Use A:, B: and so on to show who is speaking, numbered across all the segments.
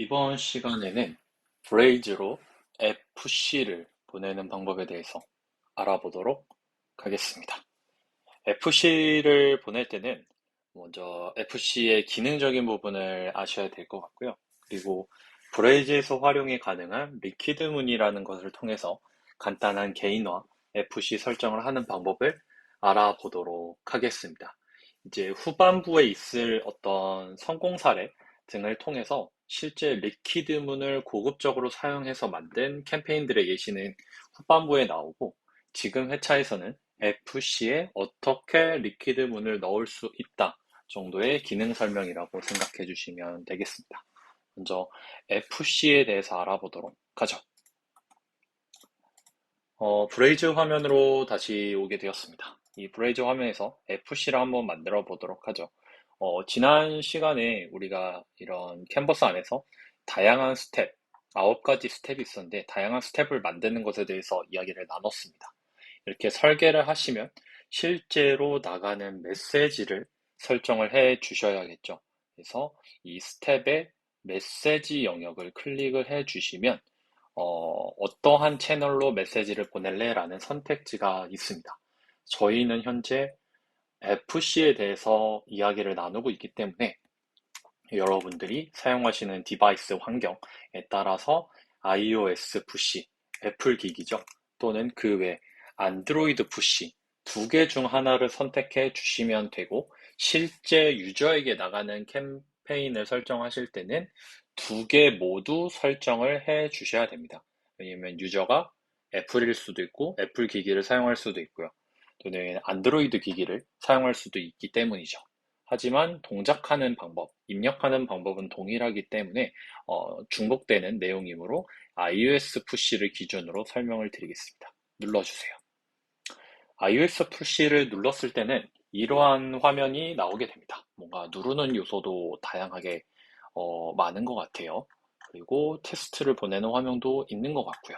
A: 이번 시간에는 브레이즈로 FC를 보내는 방법에 대해서 알아보도록 하겠습니다. FC를 보낼 때는 먼저 FC의 기능적인 부분을 아셔야 될 것 같고요. 그리고 브레이즈에서 활용이 가능한 리퀴드 문이라는 것을 통해서 간단한 개인화 FC 설정을 하는 방법을 알아보도록 하겠습니다. 이제 후반부에 있을 어떤 성공 사례 등을 통해서 실제 리퀴드문을 고급적으로 사용해서 만든 캠페인들의 예시는 후반부에 나오고, 지금 회차에서는 FC에 어떻게 리퀴드문을 넣을 수 있다 정도의 기능 설명이라고 생각해 주시면 되겠습니다. 먼저 FC에 대해서 알아보도록 하죠. 브레이즈 화면으로 다시 오게 되었습니다. 이 브레이즈 화면에서 FC를 한번 만들어 보도록 하죠. 지난 시간에 우리가 이런 캔버스 안에서 다양한 스텝, 9가지 스텝이 있었는데 다양한 스텝을 만드는 것에 대해서 이야기를 나눴습니다. 이렇게 설계를 하시면 실제로 나가는 메시지를 설정을 해 주셔야겠죠. 그래서 이 스텝의 메시지 영역을 클릭을 해 주시면 어떠한 채널로 메시지를 보낼래? 라는 선택지가 있습니다. 저희는 현재 FC에 대해서 이야기를 나누고 있기 때문에 여러분들이 사용하시는 디바이스 환경에 따라서 iOS 푸시, 애플 기기죠. 또는 그 외 안드로이드 푸시 두 개 중 하나를 선택해 주시면 되고, 실제 유저에게 나가는 캠페인을 설정하실 때는 두 개 모두 설정을 해 주셔야 됩니다. 왜냐면 유저가 애플일 수도 있고 애플 기기를 사용할 수도 있고요. 또는 안드로이드 기기를 사용할 수도 있기 때문이죠. 하지만 동작하는 방법, 입력하는 방법은 동일하기 때문에 중복되는 내용이므로 iOS 푸시를 기준으로 설명을 드리겠습니다. 눌러주세요. iOS 푸시를 눌렀을 때는 이러한 화면이 나오게 됩니다. 뭔가 누르는 요소도 다양하게 많은 것 같아요. 그리고 테스트를 보내는 화면도 있는 것 같고요.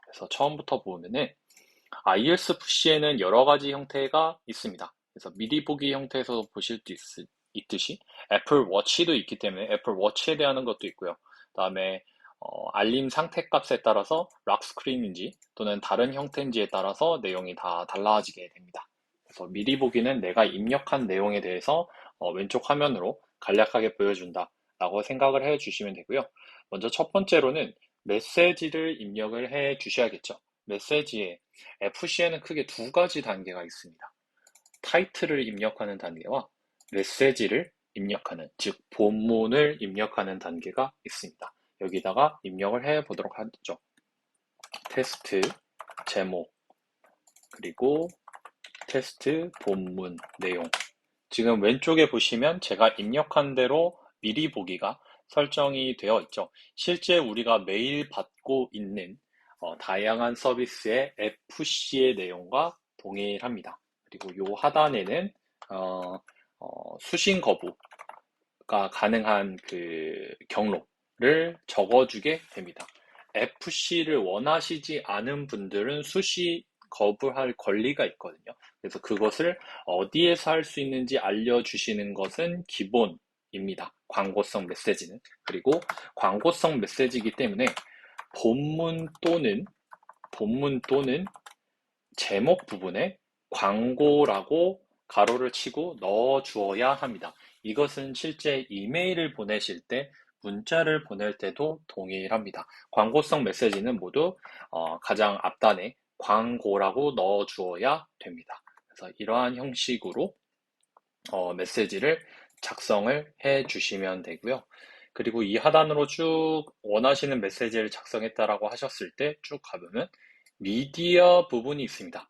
A: 그래서 처음부터 보면은 iOS 푸시에는 여러 가지 형태가 있습니다. 그래서 미리 보기 형태에서 보실 수 있듯이 애플 워치도 있기 때문에 애플 워치에 대한 것도 있고요. 그다음에 알림 상태 값에 따라서 락 스크린인지 또는 다른 형태인지에 따라서 내용이 다 달라지게 됩니다. 그래서 미리 보기는 내가 입력한 내용에 대해서 왼쪽 화면으로 간략하게 보여준다 라고 생각을 해 주시면 되고요. 먼저 첫 번째로는 메시지를 입력을 해 주셔야겠죠. 메시지에 FC에는 크게 두 가지 단계가 있습니다. 타이틀을 입력하는 단계와 메시지를 입력하는, 즉 본문을 입력하는 단계가 있습니다. 여기다가 입력을 해 보도록 하죠. 테스트 제목, 그리고 테스트 본문 내용. 지금 왼쪽에 보시면 제가 입력한 대로 미리 보기가 설정이 되어 있죠. 실제 우리가 매일 받고 있는 다양한 서비스의 FC의 내용과 동일합니다. 그리고 요 하단에는 어, 수신 거부가 가능한 그 경로를 적어주게 됩니다. FC를 원하시지 않은 분들은 수시 거부할 권리가 있거든요. 그래서 그것을 어디에서 할 수 있는지 알려주시는 것은 기본입니다. 광고성 메시지는. 그리고 광고성 메시지이기 때문에 본문 또는 제목 부분에 광고라고 가로를 치고 넣어 주어야 합니다. 이것은 실제 이메일을 보내실 때, 문자를 보낼 때도 동일합니다. 광고성 메시지는 모두 가장 앞단에 광고라고 넣어 주어야 됩니다. 그래서 이러한 형식으로 메시지를 작성을 해 주시면 되고요. 그리고 이 하단으로 쭉 원하시는 메시지를 작성했다라고 하셨을 때 쭉 가보면 미디어 부분이 있습니다.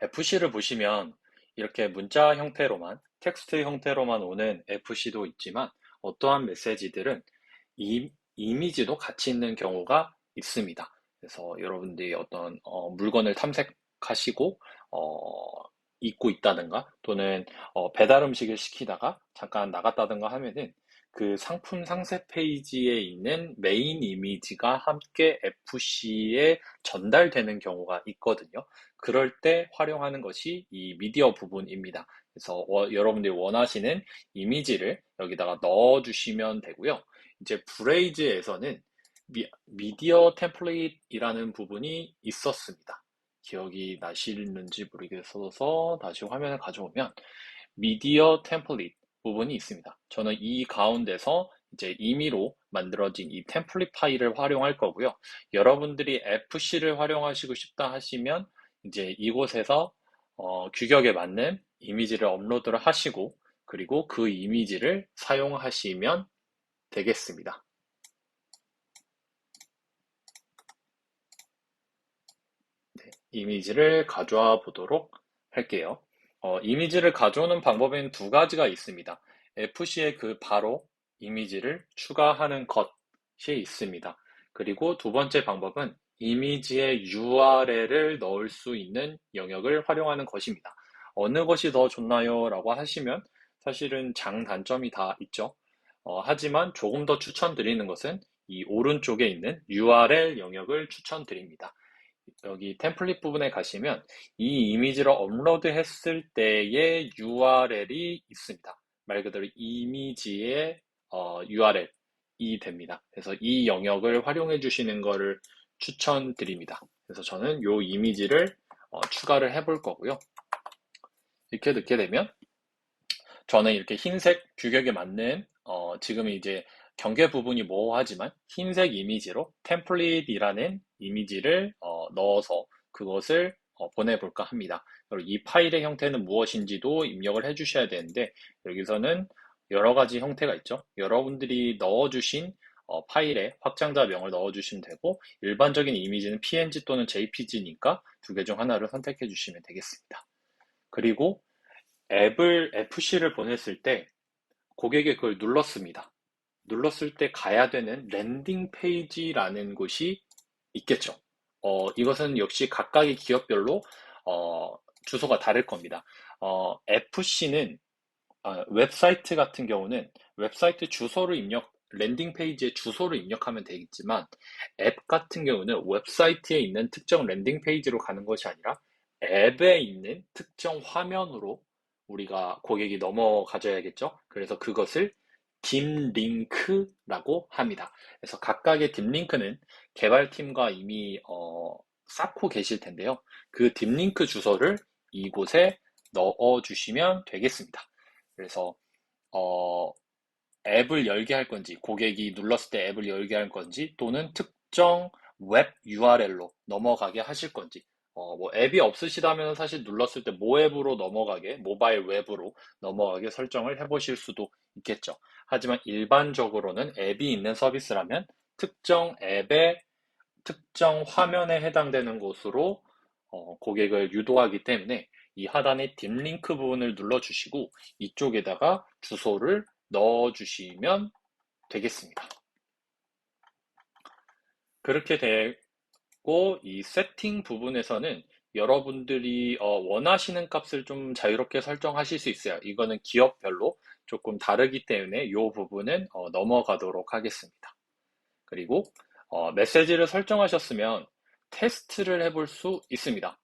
A: FC를 보시면 이렇게 문자 형태로만, 텍스트 형태로만 오는 FC도 있지만 어떠한 메시지들은 이미지도 같이 있는 경우가 있습니다. 그래서 여러분들이 어떤 물건을 탐색하시고 입고 있다든가, 또는 배달 음식을 시키다가 잠깐 나갔다든가 하면은 그 상품 상세 페이지에 있는 메인 이미지가 함께 FC에 전달되는 경우가 있거든요. 그럴 때 활용하는 것이 이 미디어 부분입니다. 그래서 여러분들이 원하시는 이미지를 여기다가 넣어주시면 되고요. 이제 브레이즈에서는 미디어 템플릿이라는 부분이 있었습니다. 기억이 나시는지 모르겠어서 다시 화면을 가져오면 미디어 템플릿 부분이 있습니다. 저는 이 가운데서 이제 임의로 만들어진 이 템플릿 파일을 활용할 거고요. 여러분들이 FC를 활용하시고 싶다 하시면 이제 이곳에서 규격에 맞는 이미지를 업로드를 하시고 그리고 그 이미지를 사용하시면 되겠습니다. 네, 이미지를 가져와 보도록 할게요. 이미지를 가져오는 방법에는 두 가지가 있습니다. FC에 그 바로 이미지를 추가하는 것이 있습니다. 그리고 두 번째 방법은 이미지의 URL을 넣을 수 있는 영역을 활용하는 것입니다. 어느 것이 더 좋나요? 라고 하시면 사실은 장단점이 다 있죠. 하지만 조금 더 추천드리는 것은 이 오른쪽에 있는 URL 영역을 추천드립니다. 여기 템플릿 부분에 가시면 이 이미지를 업로드했을 때의 URL이 있습니다. 말 그대로 이미지의 URL이 됩니다. 그래서 이 영역을 활용해 주시는 것을 추천드립니다. 그래서 저는 이 이미지를 추가를 해볼 거고요. 이렇게 넣게 되면 저는 이렇게 흰색 규격에 맞는 지금 이제 경계 부분이 모호하지만 흰색 이미지로 템플릿이라는 이미지를 넣어서 그것을 보내볼까 합니다. 그리고 이 파일의 형태는 무엇인지도 입력을 해주셔야 되는데 여기서는 여러 가지 형태가 있죠. 여러분들이 넣어주신 파일에 확장자명을 넣어주시면 되고 일반적인 이미지는 PNG 또는 JPG니까 두 개 중 하나를 선택해 주시면 되겠습니다. 그리고 앱을 FC를 보냈을 때 고객이 그걸 눌렀습니다. 눌렀을 때 가야 되는 랜딩 페이지라는 곳이 있겠죠. 이것은 역시 각각의 기업별로 주소가 다를 겁니다. FC는 웹사이트 같은 경우는 웹사이트 주소를 랜딩 페이지에 주소를 입력하면 되겠지만 앱 같은 경우는 웹사이트에 있는 특정 랜딩 페이지로 가는 것이 아니라 앱에 있는 특정 화면으로 우리가 고객이 넘어가줘야겠죠. 그래서 그것을 딥링크라고 합니다. 그래서 각각의 딥링크는 개발팀과 이미 쌓고 계실 텐데요. 그 딥링크 주소를 이곳에 넣어주시면 되겠습니다. 그래서 어, 앱을 열게 할 건지, 고객이 눌렀을 때 앱을 열게 할 건지, 또는 특정 웹 URL로 넘어가게 하실 건지, 뭐 앱이 없으시다면 사실 눌렀을 때 모앱으로 넘어가게, 모바일 웹으로 넘어가게 설정을 해보실 수도 있겠죠. 하지만 일반적으로는 앱이 있는 서비스라면 특정 앱의 특정 화면에 해당되는 곳으로 고객을 유도하기 때문에 이 하단의 딥링크 부분을 눌러주시고 이쪽에다가 주소를 넣어주시면 되겠습니다. 그렇게 되고 이 세팅 부분에서는 여러분들이 원하시는 값을 좀 자유롭게 설정하실 수 있어요. 이거는 기업별로 조금 다르기 때문에 이 부분은 넘어가도록 하겠습니다. 그리고 메시지를 설정하셨으면 테스트를 해볼 수 있습니다.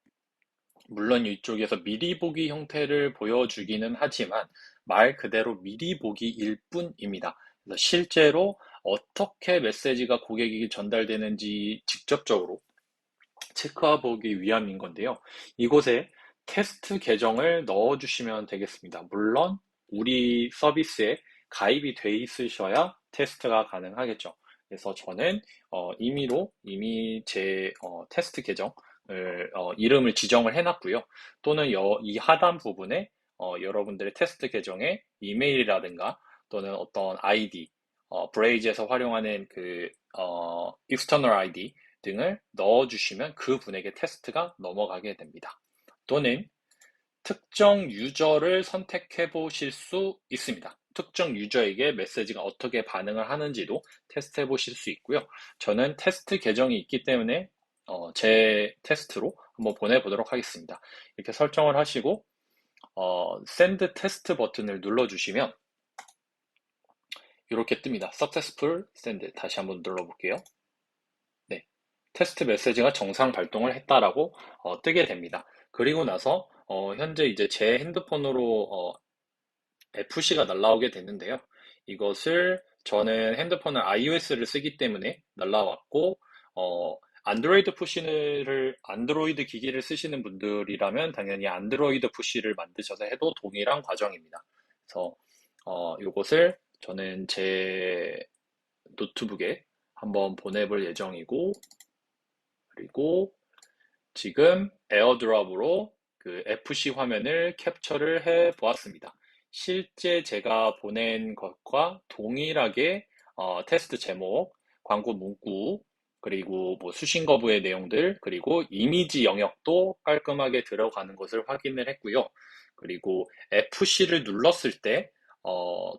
A: 물론 이쪽에서 미리 보기 형태를 보여주기는 하지만 말 그대로 미리 보기일 뿐입니다. 그래서 실제로 어떻게 메시지가 고객에게 전달되는지 직접적으로 체크해 보기 위함인 건데요. 이곳에 테스트 계정을 넣어주시면 되겠습니다. 물론 우리 서비스에 가입이 돼 있으셔야 테스트가 가능하겠죠. 그래서 저는 이미 제 테스트 계정을 이름을 지정을 해놨고요. 또는 이 하단 부분에 여러분들의 테스트 계정의 이메일이라든가 또는 어떤 아이디, 브레이즈에서 활용하는 그 external ID 등을 넣어주시면 그분에게 테스트가 넘어가게 됩니다. 또는 특정 유저를 선택해 보실 수 있습니다. 특정 유저에게 메시지가 어떻게 반응을 하는지도 테스트해 보실 수 있고요. 저는 테스트 계정이 있기 때문에 제 테스트로 한번 보내보도록 하겠습니다. 이렇게 설정을 하시고 Send 테스트 버튼을 눌러주시면 이렇게 뜹니다. Successful Send 다시 한번 눌러볼게요. 네, 테스트 메시지가 정상 발동을 했다라고 뜨게 됩니다. 그리고 나서 현재 이제 제 핸드폰으로 FC가 날라오게 됐는데요. 이것을 저는 핸드폰을 iOS를 쓰기 때문에 날라왔고, 안드로이드 기기를 쓰시는 분들이라면 당연히 안드로이드 푸시를 만드셔서 해도 동일한 과정입니다. 그래서, 요것을 저는 제 노트북에 한번 보내볼 예정이고, 그리고 지금 에어드랍으로 그 FC 화면을 캡처를 해 보았습니다. 실제 제가 보낸 것과 동일하게 테스트 제목, 광고 문구, 그리고 뭐 수신 거부의 내용들, 그리고 이미지 영역도 깔끔하게 들어가는 것을 확인을 했고요. 그리고 FC를 눌렀을 때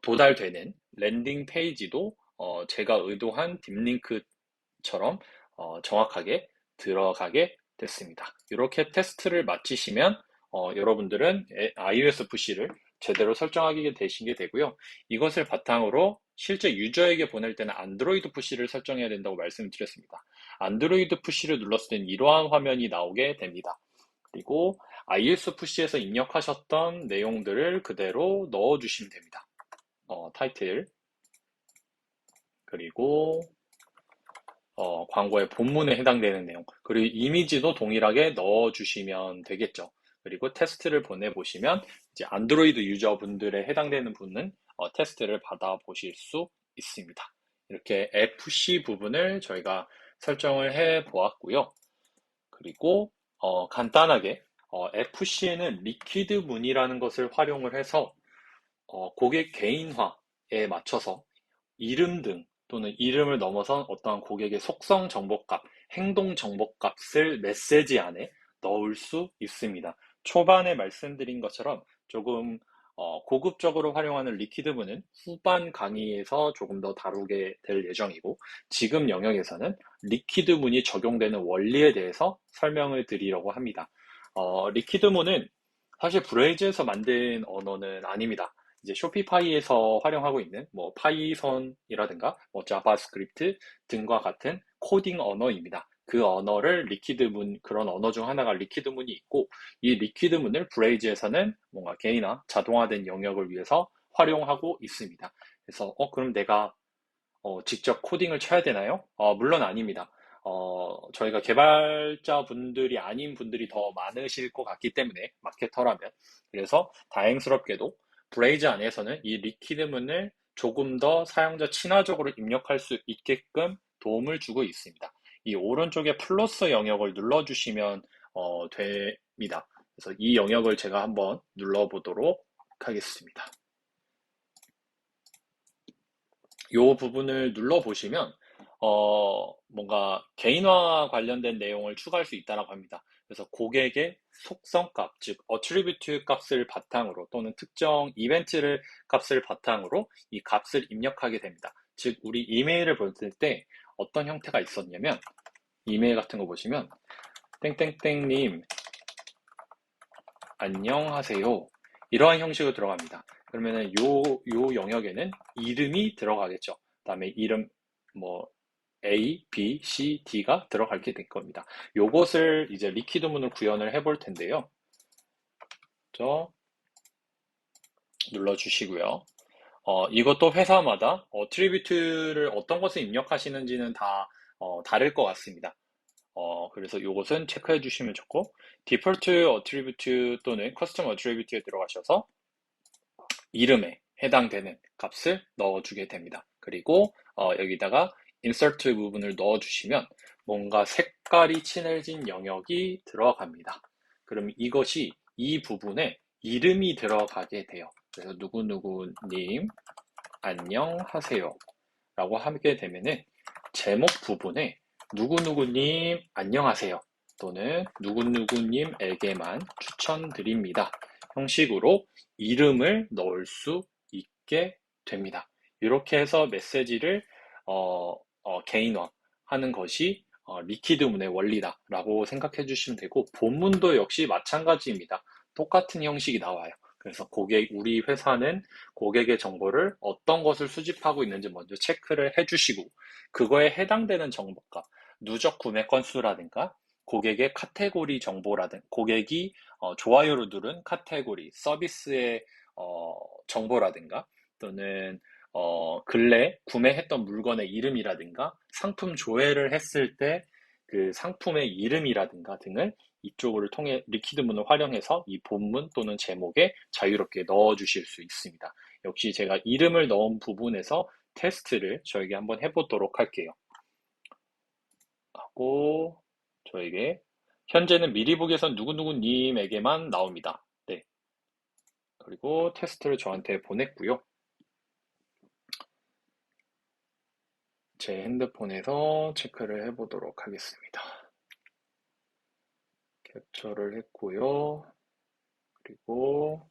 A: 도달되는 랜딩 페이지도 제가 의도한 딥링크처럼 정확하게 들어가게 됐습니다. 이렇게 테스트를 마치시면 여러분들은 iOS 푸시를 제대로 설정하게 되시게 되고요. 이것을 바탕으로 실제 유저에게 보낼 때는 안드로이드 푸시를 설정해야 된다고 말씀드렸습니다. 안드로이드 푸시를 눌렀을 때는 이러한 화면이 나오게 됩니다. 그리고 iOS 푸시에서 입력하셨던 내용들을 그대로 넣어주시면 됩니다. 타이틀, 그리고 광고의 본문에 해당되는 내용, 그리고 이미지도 동일하게 넣어주시면 되겠죠. 그리고 테스트를 보내보시면 이제 안드로이드 유저분들에 해당되는 분은 테스트를 받아보실 수 있습니다. 이렇게 FC 부분을 저희가 설정을 해 보았고요. 그리고 간단하게 FC에는 리퀴드 문이라는 것을 활용을 해서 고객 개인화에 맞춰서 이름 등 또는 이름을 넘어선 어떠한 고객의 속성 정보값, 행동 정보값을 메시지 안에 넣을 수 있습니다. 초반에 말씀드린 것처럼 조금 고급적으로 활용하는 리퀴드문은 후반 강의에서 조금 더 다루게 될 예정이고, 지금 영역에서는 리퀴드문이 적용되는 원리에 대해서 설명을 드리려고 합니다. 리퀴드문은 사실 브레이즈에서 만든 언어는 아닙니다. 이제 쇼피파이에서 활용하고 있는 뭐 파이썬이라든가 뭐 자바스크립트 등과 같은 코딩 언어입니다. 그 언어를 리퀴드문, 그런 언어 중 하나가 리퀴드문이 있고, 이 리퀴드문을 브레이즈에서는 뭔가 개인화, 자동화된 영역을 위해서 활용하고 있습니다. 그래서 그럼 내가 직접 코딩을 쳐야 되나요? 물론 아닙니다. 저희가 개발자분들이 아닌 분들이 더 많으실 것 같기 때문에, 마케터라면. 그래서 다행스럽게도 브레이즈 안에서는 이 리퀴드문을 조금 더 사용자 친화적으로 입력할 수 있게끔 도움을 주고 있습니다. 이 오른쪽에 플러스 영역을 눌러주시면 됩니다. 그래서 이 영역을 제가 한번 눌러보도록 하겠습니다. 이 부분을 눌러보시면 뭔가 개인화 관련된 내용을 추가할 수 있다고 합니다. 그래서 고객의 속성값, 즉 attribute 값을 바탕으로 또는 특정 이벤트를 값을 바탕으로 이 값을 입력하게 됩니다. 즉 우리 이메일을 보낼 때 어떤 형태가 있었냐면, 이메일 같은 거 보시면 땡땡땡님 안녕하세요, 이러한 형식으로 들어갑니다. 그러면은 요 영역에는 이름이 들어가겠죠. 그다음에 이름 뭐 A, B, C, D가 들어가게 될 겁니다. 요것을 이제 리퀴드문을 구현을 해볼 텐데요. 저 눌러주시고요. 이것도 회사마다 트리뷰트를 어떤 것을 입력하시는지는 다 다를 것 같습니다. 그래서 요것은 체크해 주시면 좋고, 디폴트 어트리뷰트 또는 커스텀 어트리뷰트에 들어가셔서 이름에 해당되는 값을 넣어주게 됩니다. 그리고 여기다가 insert 부분을 넣어주시면 뭔가 색깔이 진해진 영역이 들어갑니다. 그럼 이것이 이 부분에 이름이 들어가게 돼요. 그래서 누구누구님 안녕하세요 라고 하게 되면은 제목 부분에 누구누구님 안녕하세요 또는 누구누구님에게만 추천드립니다 형식으로 이름을 넣을 수 있게 됩니다. 이렇게 해서 메시지를 개인화하는 것이 리퀴드문의 원리다라고 생각해 주시면 되고, 본문도 역시 마찬가지입니다. 똑같은 형식이 나와요. 그래서 우리 회사는 고객의 정보를 어떤 것을 수집하고 있는지 먼저 체크를 해주시고, 그거에 해당되는 정보가 누적 구매 건수라든가 고객의 카테고리 정보라든가 고객이 좋아요를 누른 카테고리 서비스의 정보라든가 또는 근래 구매했던 물건의 이름이라든가 상품 조회를 했을 때 그 상품의 이름이라든가 등을 이쪽을 통해 리퀴드문을 활용해서 이 본문 또는 제목에 자유롭게 넣어 주실 수 있습니다. 역시 제가 이름을 넣은 부분에서 테스트를 저에게 한번 해보도록 할게요. 하고 저에게 현재는 미리 보기에선 누구누구님에게만 나옵니다. 네. 그리고 테스트를 저한테 보냈고요. 제 핸드폰에서 체크를 해보도록 하겠습니다. 캡처를 했고요. 그리고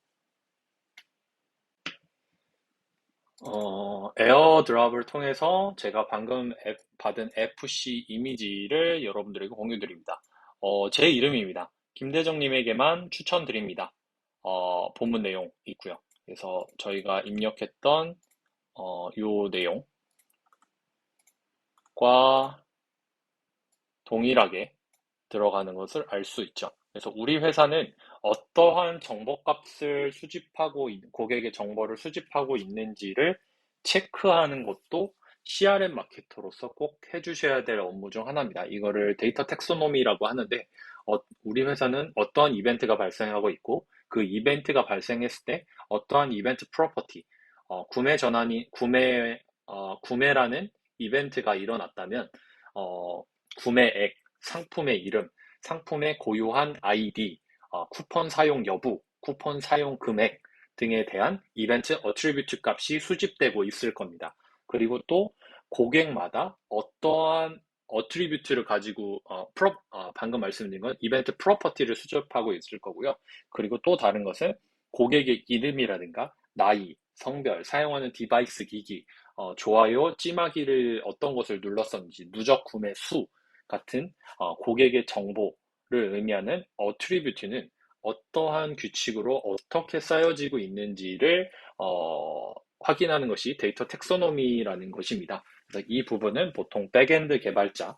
A: 에어드랍을 통해서 제가 방금 받은 FC 이미지를 여러분들에게 공유드립니다. 제 이름입니다. 김대정님에게만 추천드립니다. 본문 내용 있고요. 그래서 저희가 입력했던 요 내용과 동일하게 들어가는 것을 알 수 있죠. 그래서 우리 회사는 어떠한 정보값을 수집하고 고객의 정보를 수집하고 있는지를 체크하는 것도 CRM 마케터로서 꼭 해주셔야 될 업무 중 하나입니다. 이거를 데이터 텍소노미라고 하는데 우리 회사는 어떠한 이벤트가 발생하고 있고 그 이벤트가 발생했을 때 어떠한 이벤트 프로퍼티, 구매 전환이 구매라는 이벤트가 일어났다면 구매액, 상품의 이름, 상품의 고유한 아이디, 쿠폰 사용 여부, 쿠폰 사용 금액 등에 대한 이벤트 어트리뷰트 값이 수집되고 있을 겁니다. 그리고 또 고객마다 어떠한 어트리뷰트를 가지고 방금 말씀드린 건 이벤트 프로퍼티를 수집하고 있을 거고요. 그리고 또 다른 것은 고객의 이름이라든가 나이, 성별, 사용하는 디바이스 기기, 좋아요, 찜하기를 어떤 것을 눌렀었는지, 누적 구매 수 같은 고객의 정보를 의미하는 어트리뷰트는 어떠한 규칙으로 어떻게 쌓여지고 있는지를 확인하는 것이 데이터 텍소노미라는 것입니다. 그래서 이 부분은 보통 백엔드 개발자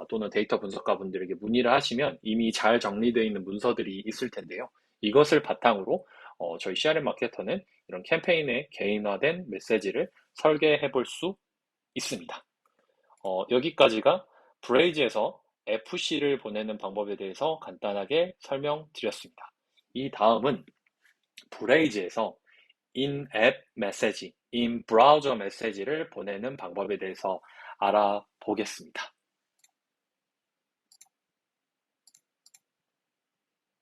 A: 또는 데이터 분석가 분들에게 문의를 하시면 이미 잘 정리되어 있는 문서들이 있을 텐데요. 이것을 바탕으로 저희 CRM 마케터는 이런 캠페인의 개인화된 메시지를 설계해 볼 수 있습니다. 여기까지가 브레이즈에서 FC를 보내는 방법에 대해서 간단하게 설명드렸습니다. 이 다음은 브레이즈에서 in-app 메시지, in-browser 메시지를 보내는 방법에 대해서 알아보겠습니다.